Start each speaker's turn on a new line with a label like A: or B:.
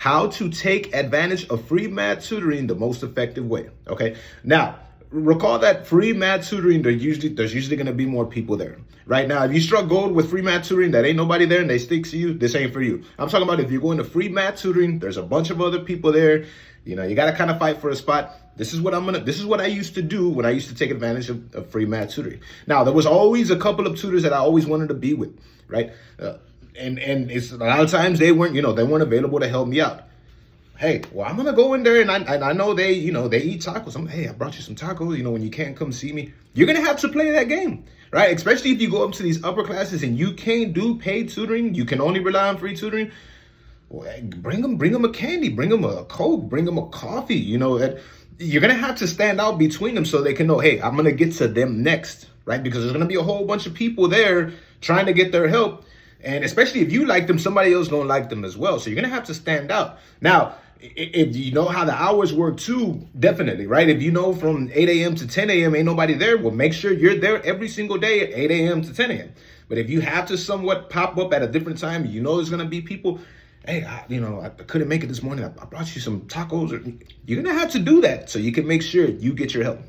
A: How to take advantage of free math tutoring the most effective way. Okay. Now, recall that free math tutoring, there's usually going to be more people there. Right now, if you struck gold with free math tutoring, that ain't nobody there and they stick to you, this ain't for you. I'm talking about if you're going to free math tutoring, there's a bunch of other people there. You know, you got to kind of fight for a spot. This is what I used to do when I used to take advantage of free math tutoring. Now, there was always a couple of tutors that I always wanted to be with, right? And it's a lot of times they weren't available to help me out. Hey, well, I'm gonna go in there and I know they eat tacos. Hey, I brought you some tacos. When you can't come see me, you're gonna have to play that game, right? Especially if you go up to these upper classes and you can't do paid tutoring, you can only rely on free tutoring. Well, bring them a candy, bring them a Coke, bring them a coffee. You're gonna have to stand out between them so they can know, hey, I'm gonna get to them next, right? Because there's gonna be a whole bunch of people there trying to get their help. And especially if you like them, somebody else gonna like them as well. So you're gonna have to stand out. Now, if you know how the hours work too, definitely, right? If you know from 8 a.m. to 10 a.m. ain't nobody there, well, make sure you're there every single day at 8 a.m. to 10 a.m. But if you have to somewhat pop up at a different time, there's gonna be people, hey, I couldn't make it this morning. I brought you some tacos. You're gonna have to do that so you can make sure you get your help.